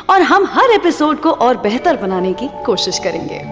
और हम हर एपिसोड को और बेहतर बनाने की कोशिश करेंगे।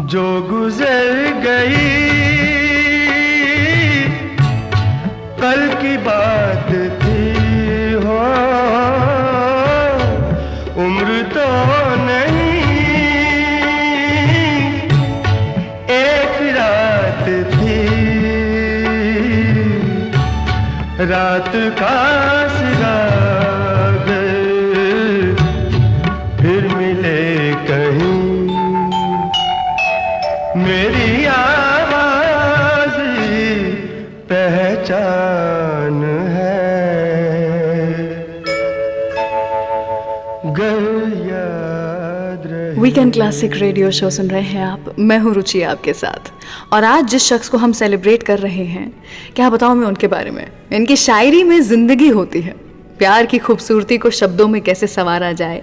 जो गुजर गई कल की बात थी हो, उम्र तो नहीं एक रात थी, रात का सिराग फिर मिले कहीं, मेरी आवाज़ पहचान है, गर याद रहे। वीकेंड क्लासिक रेडियो शो सुन रहे हैं आप, मैं हूँ रुचि आपके साथ। और आज जिस शख्स को हम सेलिब्रेट कर रहे हैं, क्या बताऊँ मैं उनके बारे में। इनकी शायरी में जिंदगी होती है, प्यार की खूबसूरती को शब्दों में कैसे संवारा जाए,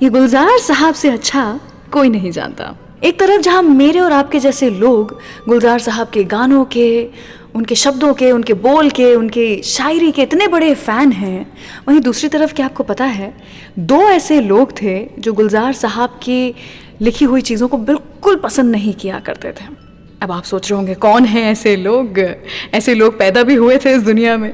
ये गुलजार साहब से अच्छा कोई नहीं जानता। एक तरफ जहाँ मेरे और आपके जैसे लोग गुलजार साहब के गानों के, उनके शब्दों के, उनके बोल के, उनकी शायरी के इतने बड़े फ़ैन हैं, वहीं दूसरी तरफ क्या आपको पता है, दो ऐसे लोग थे जो गुलजार साहब की लिखी हुई चीज़ों को बिल्कुल पसंद नहीं किया करते थे। अब आप सोच रहे होंगे कौन हैं ऐसे लोग? ऐसे लोग पैदा भी हुए थे इस दुनिया में।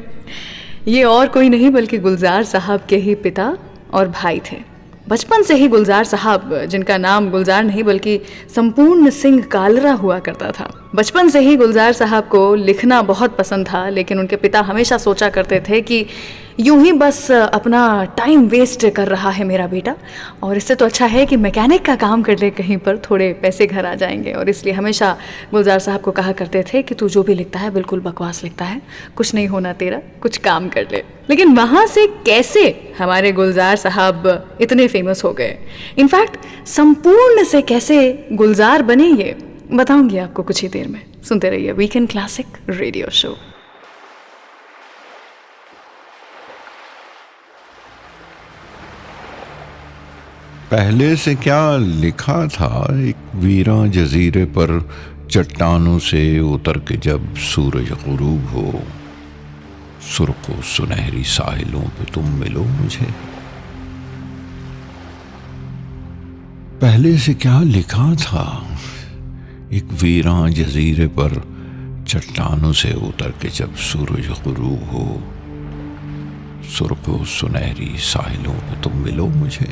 ये और कोई नहीं बल्कि गुलजार साहब के ही पिता और भाई थे। बचपन से ही गुलजार साहब, जिनका नाम गुलजार नहीं बल्कि संपूर्ण सिंह कालरा हुआ करता था, बचपन से ही गुलजार साहब को लिखना बहुत पसंद था। लेकिन उनके पिता हमेशा सोचा करते थे कि यूं ही बस अपना टाइम वेस्ट कर रहा है मेरा बेटा, और इससे तो अच्छा है कि मैकेनिक का काम कर ले कहीं पर, थोड़े पैसे घर आ जाएंगे। और इसलिए हमेशा गुलजार साहब को कहा करते थे कि तू जो भी लिखता है बिल्कुल बकवास लिखता है, कुछ नहीं होना तेरा, कुछ काम कर ले। लेकिन वहाँ से कैसे हमारे गुलजार साहब इतने फेमस हो गए, इनफैक्ट संपूर्ण से कैसे गुलजार बने, ये बताऊंगी आपको कुछ ही देर में। सुनते रहिए वीकेंड क्लासिक रेडियो शो। पहले से क्या लिखा था एक वीरा जजीरे पर, चट्टानों से उतर के जब सूरज गुरूब हो, सुर्ख सुनहरी साहिलों पे तुम मिलो मुझे। पहले से क्या लिखा था, एक वीरान जजीरे पर चट्टानों से उतर के जब सूरज गुरूब हो, सुर्ख व सुनहरी साहिलों में तुम मिलो मुझे,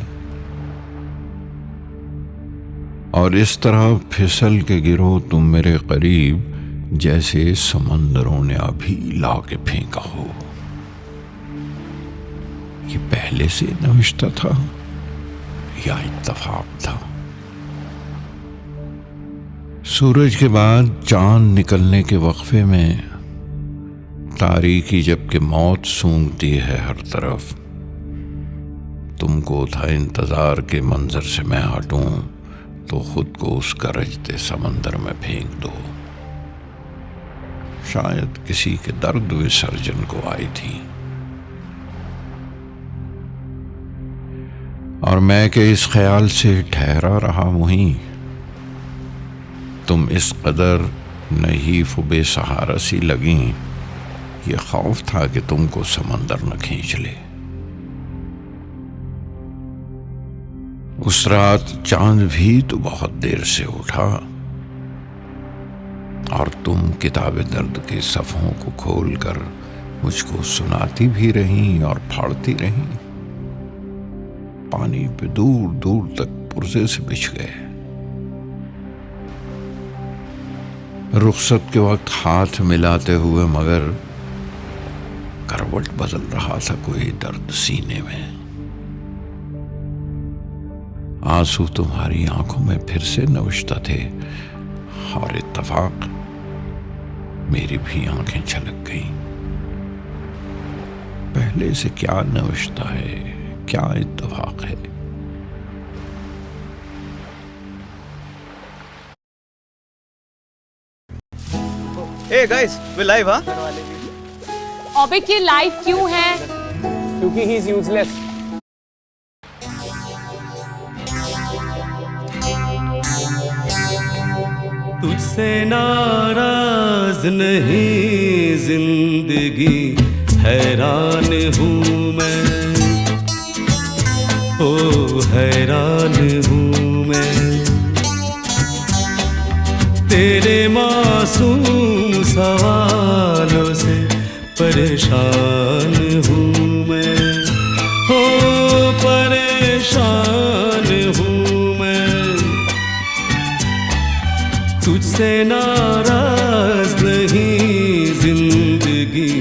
और इस तरह फिसल के गिरो तुम मेरे करीब जैसे समंदरों ने अभी ला के फेंका हो। ये पहले से नविश्ता था या इत्तफाक था? सूरज के बाद चांद निकलने के वक्फे में तारीकी जबकि मौत सूंघती है हर तरफ, तुमको था इंतजार के मंजर से मैं हटूं तो खुद को उस गरजते समंदर में फेंक दो। शायद किसी के दर्द विसर्जन को आई थी, और मैं के इस ख्याल से ठहरा रहा वहीं, तुम इस कदर नहीफ बेसहारा सी लगी, ये खौफ था कि तुमको समंदर न खींच ले। उस रात चांद भी तो बहुत देर से उठा, और तुम किताबे दर्द के सफ़ों को खोलकर मुझको सुनाती भी रहीं और फाड़ती रहीं। पानी पे दूर दूर तक पुर्जे से बिछ गए। रुखसत के वक्त हाथ मिलाते हुए मगर करवट बदल रहा था कोई दर्द सीने में। आंसू तुम्हारी आंखों में फिर से नविश्ता थे, और इत्तफाक मेरी भी आंखें छलक गईं। पहले से क्या नविश्ता है, क्या इत्तफाक है। Hey guys, we're live, हाँ? अबे ये लाइव क्यों है? क्योंकि he is useless. तुझसे नाराज नहीं जिंदगी, हैरान हूँ मैं, ओ हैरान हूँ मैं। तेरे मासूम सवालों से परेशान हूँ मैं, ओ परेशान हूँ मैं। तुझसे नाराज नहीं जिंदगी,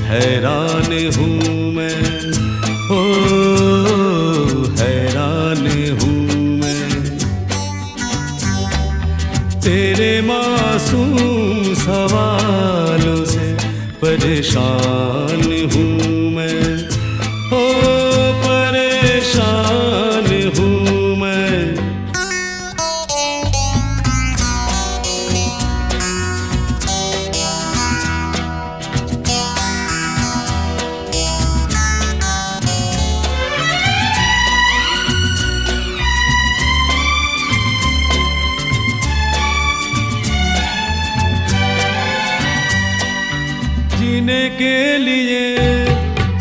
हैरान हूँ मैं, ओ हैरान हूँ मैं। तेरे मासूम सवालों से परेशान हूँ मैं, ओ परेशान हूँ मैं। जीने के लिए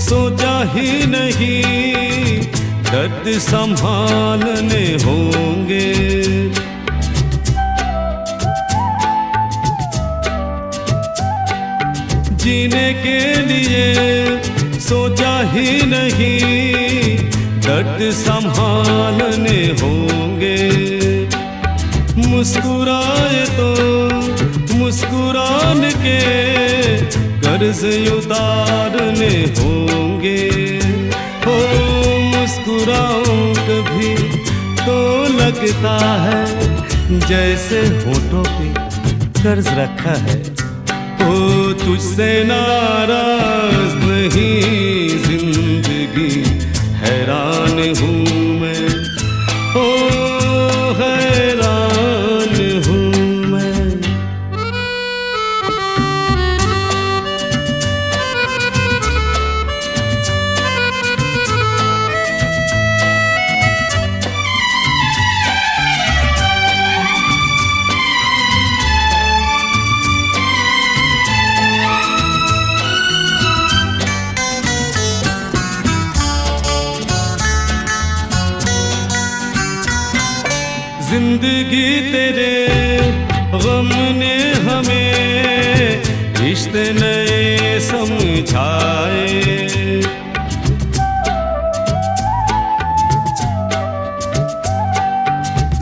सोचा ही नहीं, दर्द संभालने होंगे। जीने के लिए सोचा ही नहीं, दर्द संभालने होंगे। मुस्कुराए तो मुस्कुराने के कर्ज उतारने होंगे। हो मुस्कुराऊं कभी तो लगता है जैसे होठों पे कर्ज रखा है। ओ तुझसे नाराज नहीं जिंदगी, हैरान हूँ मैं, ओ हैरान हूँ मैं। जिंदगी तेरे गम ने हमें रिश्ते नए समझाए।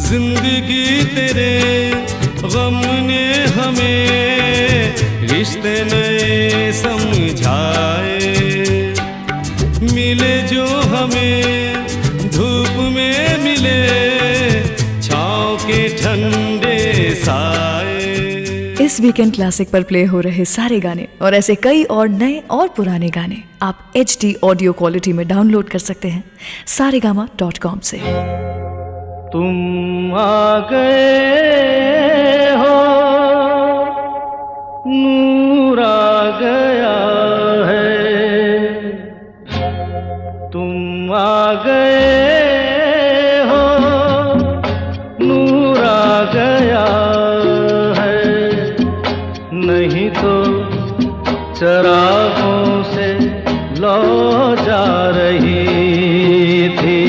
जिंदगी तेरे गम ने हमें रिश्ते नए समझाए। मिले जो हमें धूप में मिले छाँव के ठंडे साए। इस वीकेंड क्लासिक पर प्ले हो रहे सारे गाने और ऐसे कई और नए और पुराने गाने आप HD ऑडियो क्वालिटी में डाउनलोड कर सकते हैं saregama.com से। तुम आ गए हो, नूर आ गया है। तुम आ गए हो, नूर आ गया है। नहीं तो चरागों से लौ जा रही थी।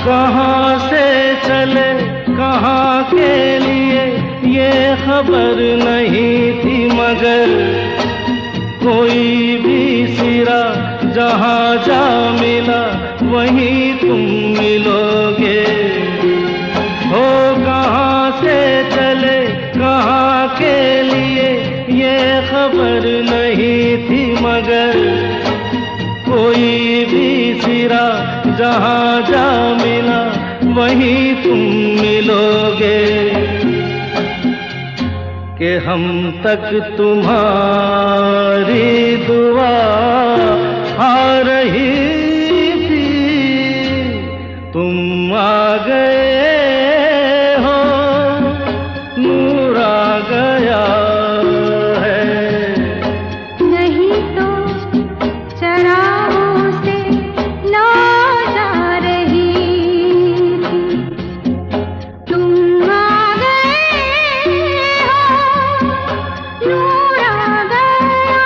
कहाँ से चले कहाँ के लिए ये खबर नहीं थी, मगर कोई भी सिरा जहाँ जा मिला वहीं तुम मिलोगे। हो कहाँ से चले कहाँ के लिए ये खबर नहीं थी, मगर कोई भी सिरा जहाँ जा मिला वहीं तुम मिलोगे। कि हम तक तुम्हारी दुआ आ रही थी। तुम आ गए हो, नूर आ गया है। नहीं तो चरागों से लौ जा रही थी। तुम आ गए हो, नूर आ गया।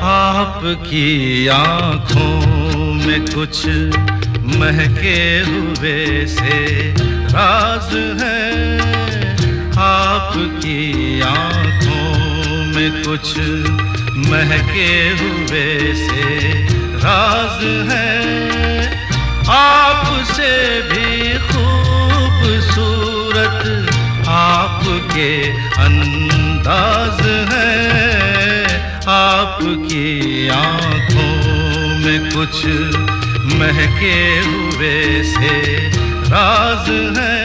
आपकी आँखों में कुछ महके हुए से राज है। आपकी आँखों में कुछ महके हुए से राज के अंदाज है, आपकी आंखों में कुछ महके हुए से राज है।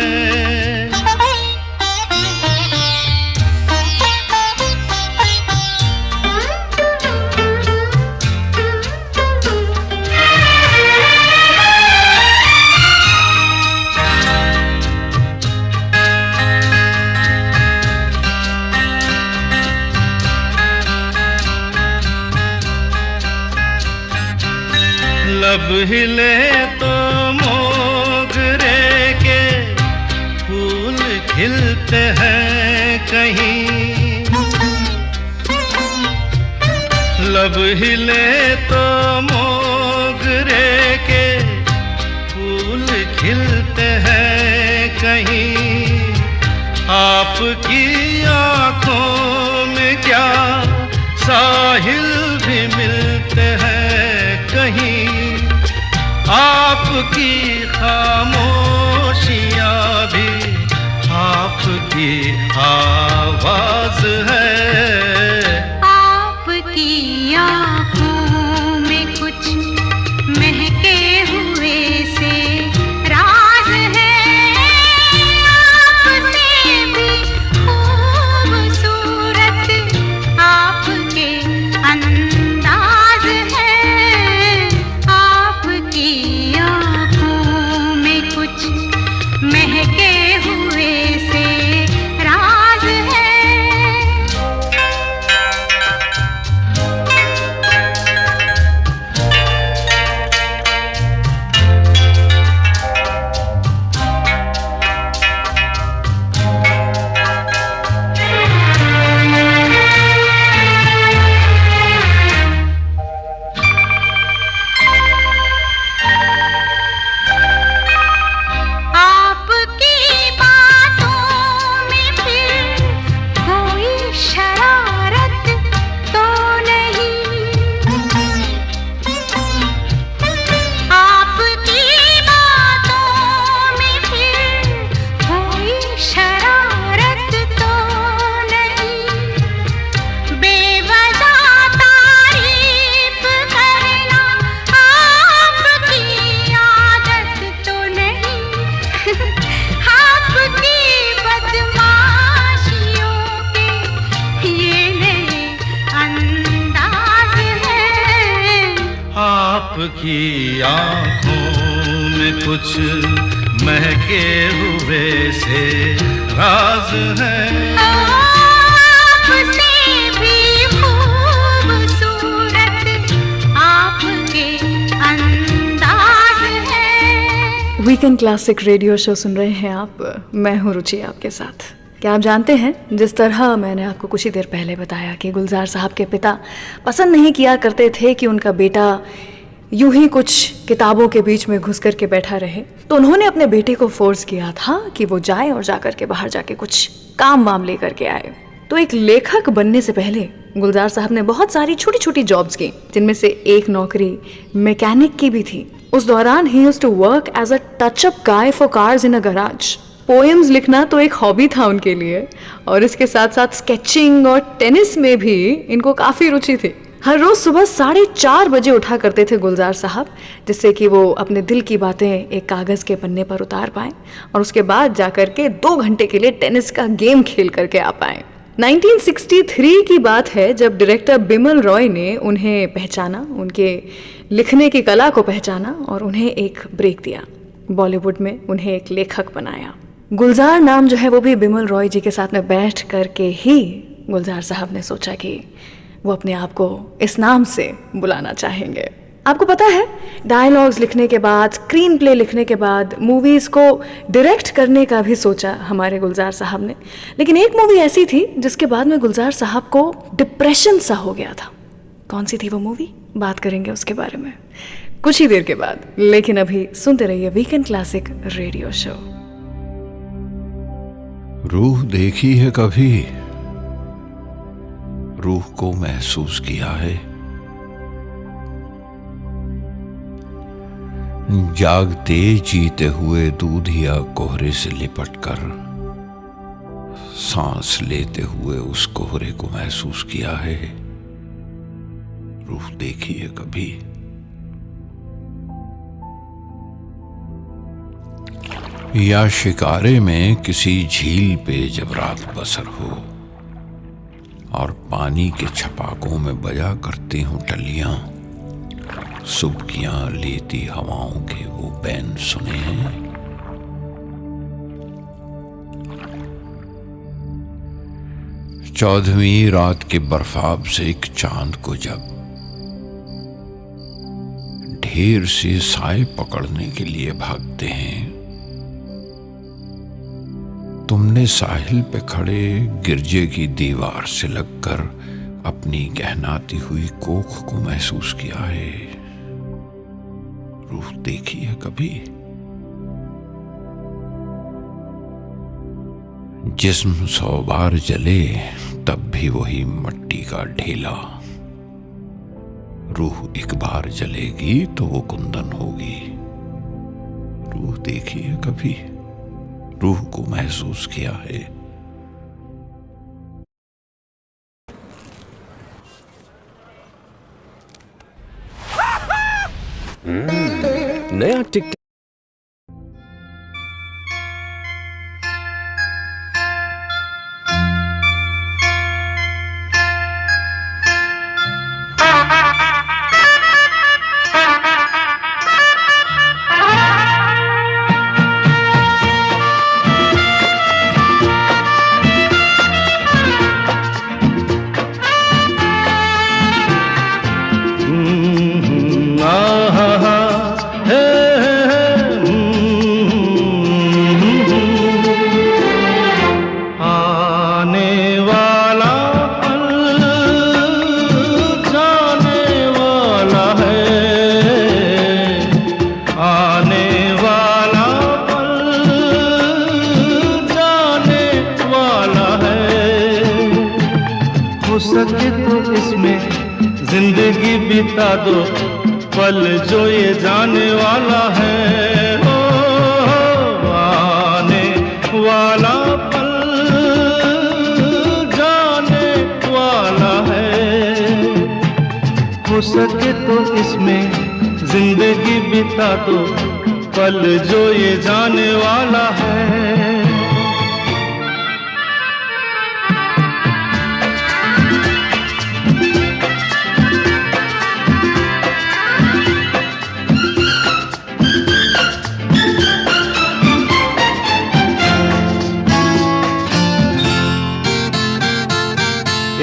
लब हिले तो मोगरे के फूल खिलते हैं कहीं, लब हिले तो मोगरे के फूल खिलते हैं कहीं, आपकी आंखों में क्या साहिल भी मिलते हैं कहीं, आपकी खामोशियाँ भी आपकी आवाज है। आपकी आँखों में कुछ महके हुए से राज है, आपसे भी खूबसूरत आपके अंदाज है, आपकी आँखों में कुछ महके हुए से राज है। आपकी बातों में फिर कोई शरारत तो नहीं, आपकी बातों में फिर कोई शरारत तो नहीं, बेवजह तारीफ करना आपकी आदत तो नहीं, आपकी बदमाशियों के ये नए अंदाज है। आपकी आंखों में कुछ महके हुए से राज है। आपसे भी खूबसूरत आपके अंदाज है। वीकेंड क्लासिक रेडियो शो सुन रहे हैं आप, मैं हूँ रुचि आपके साथ। क्या आप जानते हैं, जिस तरह मैंने आपको कुछ ही देर पहले बताया कि गुलजार साहब के पिता पसंद नहीं किया करते थे कि उनका बेटा यूं ही कुछ किताबों के बीच में घुस कर के बैठा रहे, तो उन्होंने अपने बेटे को फोर्स किया था कि वो जाए और जाकर के बाहर जाके कुछ काम वाम ले करके आए। तो एक लेखक बनने से पहले गुलजार साहब ने बहुत सारी छोटी छोटी जॉब्स की, जिनमें से एक नौकरी मैकेनिक की भी थी। उस दौरान ही used to work as a touch up guy for cars in a garage. Poems लिखना तो एक हॉबी था उनके लिए, और इसके साथ साथ स्केचिंग और टेनिस में भी इनको काफ़ी रुचि थी। हर रोज़ सुबह 4:30 बजे उठा करते थे गुलजार साहब, जिससे कि वो अपने दिल की बातें एक कागज़ के पन्ने पर उतार पाएँ और उसके बाद जाकर के 2 घंटे के लिए टेनिस का गेम खेल करके आ पाएँ। 1963 की बात है जब डायरेक्टर बिमल रॉय ने उन्हें पहचाना, उनके लिखने की कला को पहचाना और उन्हें एक ब्रेक दिया। बॉलीवुड में उन्हें एक लेखक बनाया। गुलजार नाम जो है वो भी बिमल रॉय जी के साथ में बैठ करके ही गुलजार साहब ने सोचा कि वो अपने आप को इस नाम से बुलाना चाहेंगे। आपको पता है, डायलॉग्स लिखने के बाद, स्क्रीन प्ले लिखने के बाद मूवीज़ को डायरेक्ट करने का भी सोचा हमारे गुलजार साहब ने, लेकिन एक मूवी ऐसी थी जिसके बाद में गुलजार साहब को डिप्रेशन सा हो गया था। कौन सी थी वो मूवी? बात करेंगे उसके बारे में कुछ ही देर के बाद, लेकिन अभी सुनते रहिए वीकेंड क्लासिक रेडियो शो। रूह देखी है कभी, रूह को महसूस किया है, जागते जीते हुए दूधिया कोहरे से लिपट कर सांस लेते हुए उस कोहरे को महसूस किया है? रूह देखी है कभी? या शिकारे में किसी झील पे जब रात बसर हो और पानी के छपाकों में बजा करती हूं टलियां, सुबकियां लेती हवाओं के वो बैन सुने हैं? चौदहवीं रात के बर्फाब से एक चांद को जब ढेर से साए पकड़ने के लिए भागते हैं, तुमने साहिल पे खड़े गिरजे की दीवार से लगकर अपनी गहनाती हुई कोख को महसूस किया है? रूह देखी है कभी? जिस्म 100 बार जले तब भी वही मट्टी का ढेला। रूह एक बार जलेगी तो वो कुंदन होगी। रूह देखी है कभी? रूह को महसूस किया है? नया टिक सके तो इसमें जिंदगी बिता दो, पल जो ये जाने वाला है। हो आने वाला पल जाने वाला है। हो सके तो इसमें जिंदगी बिता दो, पल जो ये जाने वाला है।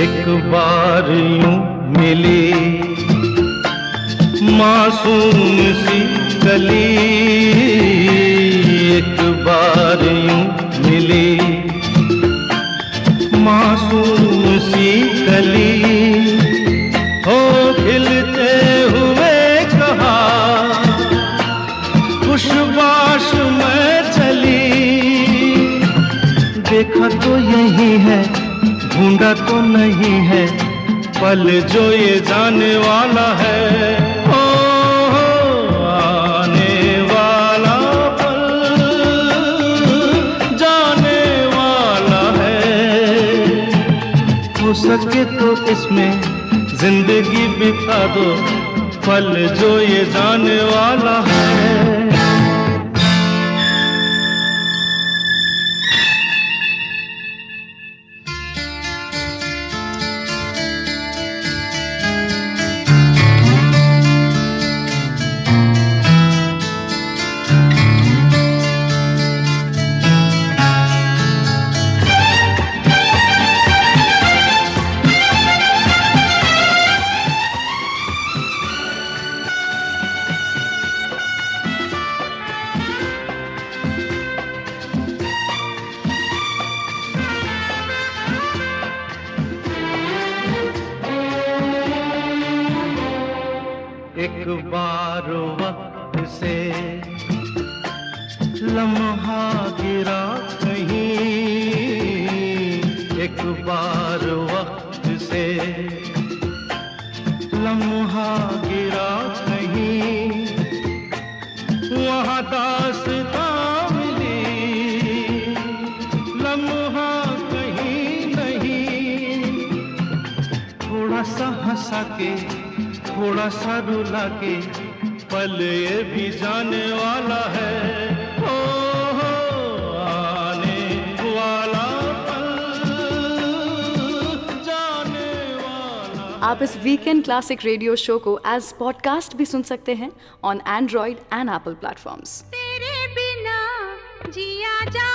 एक बार यूं मिली मासूम सी कली, एक बार यूं मिली मासूम सी कली, हो खिलते हुए कहा खुशबाश में चली। देखा तो यही है, ढूंढा तो नहीं है, पल जो ये जाने वाला है। ओ आने वाला पल जाने वाला है। हो सके तो इसमें जिंदगी बिता दो, पल जो ये जाने वाला है। एक बार वक्त से लम्हा गिरा कहीं, एक बार वक्त से लम्हा गिरा कहीं, वहाँ दास्तां मिली लम्हा कहीं। हंसा के थोड़ा सा रुला के, पल ये भी जाने वाला है, हो आने वाला पल जाने वाला। आप इस वीकेंड क्लासिक रेडियो शो को एज पॉडकास्ट भी सुन सकते हैं on Android and Apple platforms. तेरे बिना जिया जा